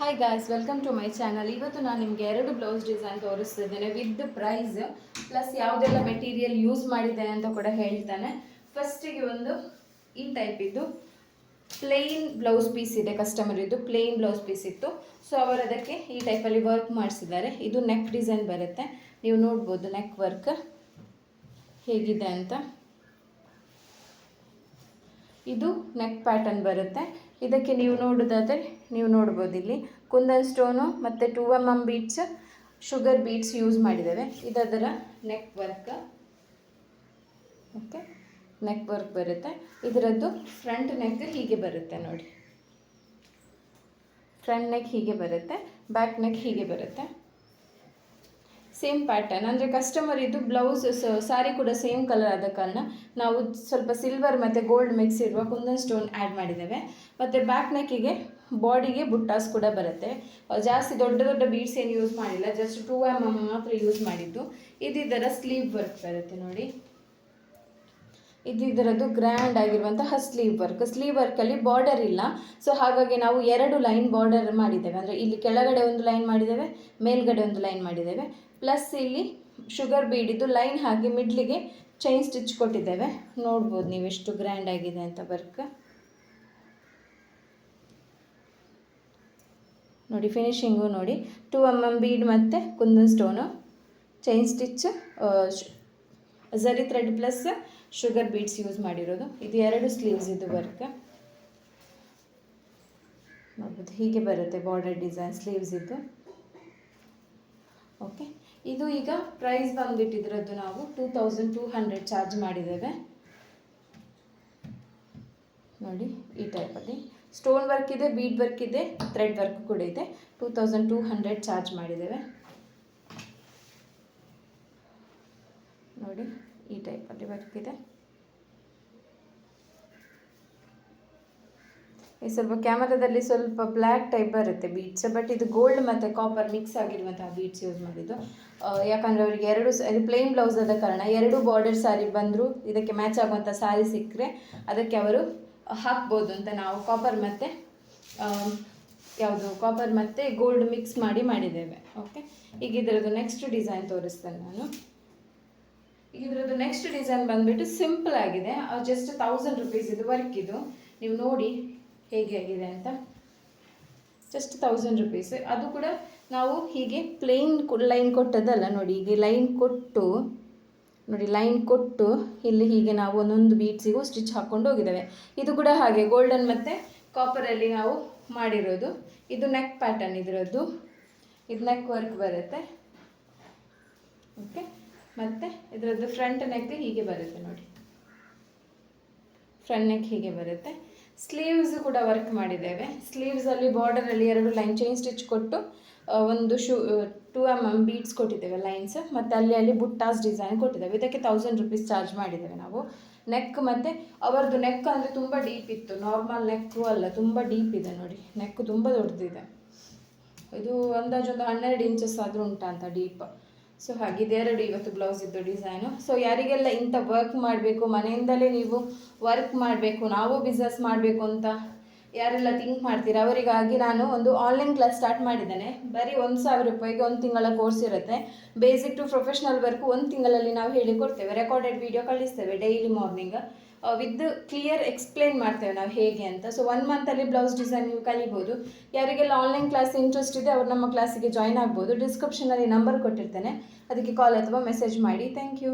Hi guys, welcome to my channel. ಇವತ್ತು ನಾನು ನಿಮಗೆ 2 ಬ್ಲೌಸ್ ಡಿಸೈನ್ ತೋರಿಸ್ತಿದ್ದೇನೆ ವಿತ್ ಪ್ರೈಸ್ ಪ್ಲಸ್ ಯಾವುದೆಲ್ಲ ಮೆಟೀರಿಯಲ್ ಯೂಸ್ ಮಾಡಿದ್ದೇನೆ ಅಂತ ಕೂಡ ಹೇಳ್ತಾನೆ. ಫಸ್ಟಿಗೆ ಒಂದು ಈ ಟೈಪ್ ಇದ್ದು ಪ್ಲೇನ್ ಬ್ಲೌಸ್ ಪೀಸ್ ಇದೆ, ಕಸ್ಟಮರ್ ಇದು ಪ್ಲೇನ್ ಬ್ಲೌಸ್ ಪೀಸ್ ಇತ್ತು. ಸೊ ಅವರು ಅದಕ್ಕೆ ಈ ಟೈಪಲ್ಲಿ ವರ್ಕ್ ಮಾಡಿಸಿದ್ದಾರೆ. ಇದು ನೆಕ್ ಡಿಸೈನ್ ಬರುತ್ತೆ, ನೀವು ನೋಡ್ಬೋದು ನೆಕ್ ವರ್ಕ್ ಹೇಗಿದೆ ಅಂತ. ಇದು ನೆಕ್ ಪ್ಯಾಟರ್ನ್ ಬರುತ್ತೆ. ಇದಕ್ಕೆ ನೀವು ನೋಡೋದಾದರೆ ನೀವು ನೋಡ್ಬೋದು ಇಲ್ಲಿ ಕುಂದನ್ ಸ್ಟೋನು ಮತ್ತು 2mm beads, sugar beads use ಮಾಡಿದ್ದೇವೆ. ಇದರ neck work. Okay, neck work ಬರುತ್ತೆ. ಇದರದ್ದು ಫ್ರಂಟ್ ನೆಕ್ ಹೀಗೆ ಬರುತ್ತೆ ನೋಡಿ. ಫ್ರಂಟ್ ನೆಕ್ ಹೀಗೆ ಬರುತ್ತೆ, ಬ್ಯಾಕ್ ನೆಕ್ ಹೀಗೆ ಬರುತ್ತೆ. ಸೇಮ್ ಪ್ಯಾಟರ್ನ್ ಅಂದರೆ ಕಸ್ಟಮರ್ ಇದು ಬ್ಲೌಸ್ ಸಾರಿ ಕೂಡ ಸೇಮ್ ಕಲರ್ ಆದ ಕಾರಣ ನಾವು ಸ್ವಲ್ಪ ಸಿಲ್ವರ್ ಮತ್ತು ಗೋಲ್ಡ್ ಮಿಕ್ಸ್ ಇರುವ ಕುಂದನ್ ಸ್ಟೋನ್ ಆ್ಯಡ್ ಮಾಡಿದ್ದೇವೆ. ಮತ್ತು ಬ್ಯಾಕ್ ನೆಕ್ಕಿಗೆ ಬಾಡಿಗೆ ಬುಟ್ಟಾಸ್ ಕೂಡ ಬರುತ್ತೆ. ಜಾಸ್ತಿ ದೊಡ್ಡ ದೊಡ್ಡ ಬೀಡ್ಸ್ ಏನು ಯೂಸ್ ಮಾಡಿಲ್ಲ, ಜಸ್ಟ್ 2mm ಮಾತ್ರ ಯೂಸ್ ಮಾಡಿದ್ದು. ಇದರ ಸ್ಲೀವ್ ವರ್ಕ್ ಬರುತ್ತೆ ನೋಡಿ. ಇದರದ್ದು ಗ್ರ್ಯಾಂಡ್ ಆಗಿರುವಂತಹ ಸ್ಲೀವ್ ವರ್ಕ್. ಸ್ಲೀವ್ ವರ್ಕಲ್ಲಿ ಬಾರ್ಡರ್ ಇಲ್ಲ, ಸೊ ಹಾಗಾಗಿ ನಾವು 2 ಲೈನ್ ಬಾರ್ಡರ್ ಮಾಡಿದ್ದೇವೆ. ಅಂದರೆ ಇಲ್ಲಿ ಕೆಳಗಡೆ ಒಂದು ಲೈನ್ ಮಾಡಿದ್ದೇವೆ, ಮೇಲ್ಗಡೆ ಒಂದು ಲೈನ್ ಮಾಡಿದ್ದೇವೆ. ಪ್ಲಸ್ ಇಲ್ಲಿ ಶುಗರ್ ಬೀಡಿದ್ದು ಲೈನ್ ಹಾಕಿ ಮಿಡ್ಲಿಗೆ ಚೈನ್ ಸ್ಟಿಚ್ ಕೊಟ್ಟಿದ್ದೇವೆ. ನೋಡ್ಬೋದು ನೀವು ಎಷ್ಟು ಗ್ರ್ಯಾಂಡ್ ಆಗಿದೆ ಅಂತ ವರ್ಕ್ ನೋಡಿ. ಫಿನಿಶಿಂಗು ನೋಡಿ, 2mm ಬೀಡ್ ಮತ್ತು kundan stone, chain stitch, zari thread plus sugar beads use ಮಾಡಿರೋದು. ಇದು 2 ಸ್ಲೀವ್ಸ್ ಇದು ವರ್ಕ್ ನೋಡ್ಬೋದು. ಹೀಗೆ ಬರುತ್ತೆ ಬಾರ್ಡರ್ ಡಿಸೈನ್ ಸ್ಲೀವ್ಸ್ ಇದು. ಓಕೆ, ಇದು ಈಗ ಪ್ರೈಸ್ ಬಂದುಬಿಟ್ಟಿದ್ರದ್ದು ನಾವು 2200 ಚಾರ್ಜ್ ಮಾಡಿದ್ದೇವೆ ನೋಡಿ. ಈ ಟೈಪಲ್ಲಿ ಸ್ಟೋನ್ ವರ್ಕ್ ಇದೆ, ಬೀಡ್ ವರ್ಕ್ ಇದೆ, ಥ್ರೆಡ್ ವರ್ಕ್ ಕೂಡ ಇದೆ. 2200 ಚಾರ್ಜ್ ಮಾಡಿದ್ದೇವೆ ನೋಡಿ. ಈ ಟೈಪಲ್ಲಿ ವರ್ಕ್ ಇದೆ. ಈ ಸ್ವಲ್ಪ ಕ್ಯಾಮರಾದಲ್ಲಿ ಸ್ವಲ್ಪ ಬ್ಲ್ಯಾಕ್ ಟೈಪ್ ಬರುತ್ತೆ ಬೀಡ್ಸ್, ಬಟ್ ಇದು ಗೋಲ್ಡ್ ಮತ್ತು ಕಾಪರ್ ಮಿಕ್ಸ್ ಆಗಿರುವಂತಹ ಬೀಡ್ಸ್ ಯೂಸ್ ಮಾಡಿದ್ದು. ಯಾಕಂದರೆ ಅವರಿಗೆ ಇದು ಪ್ಲೇನ್ ಬ್ಲೌಸ್ ಆದ ಕಾರಣ 2 ಬಾರ್ಡರ್ ಸ್ಯಾರಿ ಬಂದರೂ ಇದಕ್ಕೆ ಮ್ಯಾಚ್ ಆಗುವಂಥ ಸ್ಯಾರಿ ಸಿಕ್ಕರೆ ಅದಕ್ಕೆ ಅವರು ಹಾಕ್ಬೋದು ಅಂತ ನಾವು ಕಾಪರ್ ಮತ್ತು ಗೋಲ್ಡ್ ಮಿಕ್ಸ್ ಮಾಡಿದ್ದೇವೆ. ಓಕೆ, ಈಗ ಇದರದ್ದು ನೆಕ್ಸ್ಟ್ ಡಿಸೈನ್ ತೋರಿಸ್ತೇನೆ ನಾನು. ಈಗ ಇದರದ್ದು ನೆಕ್ಸ್ಟ್ ಡಿಸೈನ್ ಬಂದುಬಿಟ್ಟು ಸಿಂಪಲ್ ಆಗಿದೆ, ಜಸ್ಟ್ 1000 ರೂಪೀಸ್ ಇದು ವರ್ಕ್. ಇದು ನೀವು ನೋಡಿ ಹೇಗೆ ಆಗಿದೆ ಅಂತ. Just 1000 rupees. ಅದು ಕೂಡ ನಾವು ಹೀಗೆ ಪ್ಲೇನ್ ಲೈನ್ ಕೊಟ್ಟದಲ್ಲ ನೋಡಿ. ಈಗ ಲೈನ್ ಕೊಟ್ಟು ನೋಡಿ, ಲೈನ್ ಕೊಟ್ಟು ಇಲ್ಲಿ ಹೀಗೆ ನಾವು ಒಂದೊಂದು ಬೀಡ್ಸಿಗೂ ಸ್ಟಿಚ್ ಹಾಕ್ಕೊಂಡು ಹೋಗಿದ್ದೇವೆ. ಇದು ಕೂಡ ಹಾಗೆ ಗೋಲ್ಡನ್ ಮತ್ತು ಕಾಪರಲ್ಲಿ ನಾವು ಮಾಡಿರೋದು. ಇದು ನೆಕ್ ಪ್ಯಾಟರ್ನ್ ಇದರದ್ದು. ಇದು ನೆಕ್ ವರ್ಕ್ ಬರುತ್ತೆ. ಓಕೆ, ಮತ್ತು ಇದರದ್ದು ಫ್ರಂಟ್ ನೆಕ್ ಹೀಗೆ ಬರುತ್ತೆ ನೋಡಿ. ಫ್ರಂಟ್ ನೆಕ್ ಹೀಗೆ ಬರುತ್ತೆ. ಸ್ಲೀವ್ಸ್ ಕೂಡ ವರ್ಕ್ ಮಾಡಿದ್ದೇವೆ. ಸ್ಲೀವ್ಸಲ್ಲಿ ಬಾರ್ಡರಲ್ಲಿ 2 ಲೈನ್ ಚೈನ್ ಸ್ಟಿಚ್ ಕೊಟ್ಟು ಒಂದು 2mm ಬೀಡ್ಸ್ ಕೊಟ್ಟಿದ್ದೇವೆ ಲೈನ್ಸ್, ಮತ್ತು ಅಲ್ಲಿ ಬುಟ್ಟಾಸ್ ಡಿಸೈನ್ ಕೊಟ್ಟಿದ್ದೇವೆ. ಇದಕ್ಕೆ 1000 ರೂಪೀಸ್ ಚಾರ್ಜ್ ಮಾಡಿದ್ದೇವೆ ನಾವು. ನೆಕ್ ಮತ್ತು ಅವರದ್ದು ನೆಕ್ ಅಂದರೆ ತುಂಬ ಡೀಪ್ ಇತ್ತು, ನಾರ್ಮಲ್ ನೆಕ್ಕು ಅಲ್ಲ, ತುಂಬ ಡೀಪ್ ಇದೆ ನೋಡಿ. ನೆಕ್ ತುಂಬ ದೊಡ್ಡದಿದೆ. ಇದು ಅಂದಾಜು ಒಂದು 12 ಇಂಚಸ್ ಆದರೂ ಉಂಟಾ ಅಂತ ಡೀಪ್. ಸೊ ಹಾಗಿದೆ 2 ಇವತ್ತು ಬ್ಲೌಸ್ ಇದ್ದು ಡಿಸೈನು. ಸೊ ಯಾರಿಗೆಲ್ಲ ಇಂಥ ವರ್ಕ್ ಮಾಡಬೇಕು, ಮನೆಯಿಂದಲೇ ನೀವು ವರ್ಕ್ ಮಾಡಬೇಕು, ನಾವು ಬಿಸ್ನೆಸ್ ಮಾಡಬೇಕು ಅಂತ ಯಾರೆಲ್ಲ ಥಿಂಕ್ ಮಾಡ್ತೀರಾ ಅವರಿಗಾಗಿ ನಾನು ಒಂದು ಆನ್ಲೈನ್ ಕ್ಲಾಸ್ ಸ್ಟಾರ್ಟ್ ಮಾಡಿದ್ದೇನೆ. ಬರೀ 1000 ರೂಪಾಯಿಗೆ 1 ತಿಂಗಳ ಕೋರ್ಸ್ ಇರುತ್ತೆ. ಬೇಸಿಕ್ ಟು ಪ್ರೊಫೆಷ್ನಲ್ ವರ್ಕ್ 1 ತಿಂಗಳಲ್ಲಿ ನಾವು ಹೇಳಿಕೊಡ್ತೇವೆ. ರೆಕಾರ್ಡೆಡ್ ವಿಡಿಯೋ ಕಳಿಸ್ತೇವೆ daily morning with clear explain ಮಾಡ್ತೇವೆ ನಾವು ಹೇಗೆ ಅಂತ. ಸೊ 1 ಮಂತಲ್ಲಿ ಬ್ಲೌಸ್ ಡಿಸೈನ್ ನೀವು ಕಲಿಬೋದು. ಯಾರಿಗೆಲ್ಲ ಆನ್ಲೈನ್ ಕ್ಲಾಸ್ ಇಂಟ್ರೆಸ್ಟ್ ಇದೆ ಅವರು ನಮ್ಮ ಕ್ಲಾಸಿಗೆ ಜಾಯ್ನ್ ಆಗ್ಬೋದು. ಡಿಸ್ಕ್ರಿಪ್ಷನಲ್ಲಿ ನಂಬರ್ ಕೊಟ್ಟಿರ್ತೇನೆ, ಅದಕ್ಕೆ ಕಾಲ್ ಅಥವಾ ಮೆಸೇಜ್ ಮಾಡಿ. Thank you.